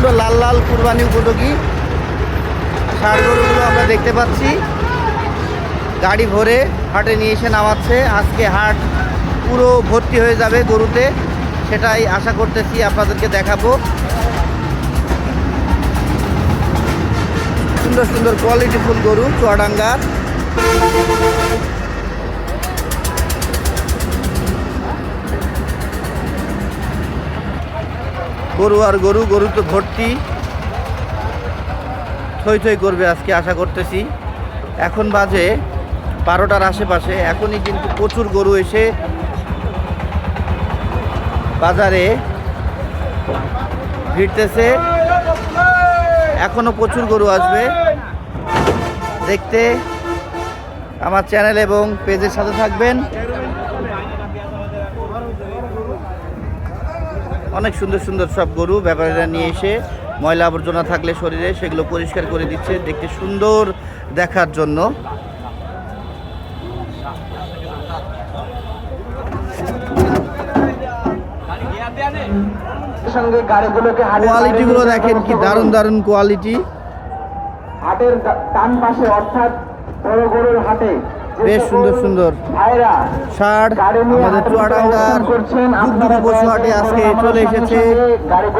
সুন্দর লাল লাল কুরবানি উপযোগী ষাঁড় গরুগুলো আমরা দেখতে পাচ্ছি। গাড়ি ভরে হাটে নিয়ে এসে নামাচ্ছে। আজকে হাট পুরো ভর্তি হয়ে যাবে গরুতে, সেটাই আশা করতেছি, আপনাদেরকে দেখাবো। সুন্দর সুন্দর কোয়ালিটিফুল গরু চুয়াডাঙ্গার। গরু আর গরু, গরু তো ভর্তি, থই থই করবে আজকে আশা করতেছি। এখন বাজে 12টার আশেপাশে। এখনই কিন্তু প্রচুর গরু এসে বাজারে ভিড়তেছে। এখনো প্রচুর গরু আসবে। দেখতে আমার চ্যানেল এবং পেজের সাথে থাকবেন। অনেক সুন্দর সুন্দর সব গরু ব্যাপারীরা নিয়ে এসে ময়লা আবর্জনা থাকলে শরীরে সেগুলো পরিষ্কার করে দিচ্ছে, দেখতে সুন্দর দেখার জন্য। কোয়ালিটিগুলো দেখেন কি দারুণ দারুণ কোয়ালিটি। হাটের ডান পাশে অর্থাৎ বড় গরুর হাটে বেশ সুন্দর সুন্দর ষাঁড় আমাদের চুয়াডাঙ্গার দুগদুগি পশু হাটে আজকে চলে এসেছে।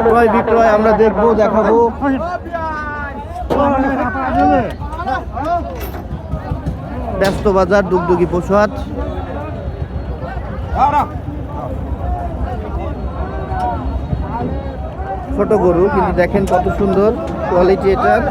ক্রয় বিক্রয় আমরা দেখবো, দেখাবো। ব্যস্ত বাজার দুগদুগি পশু হাট। ছোট গরু কিন্তু দেখেন কত সুন্দর কোয়ালিটি এটার।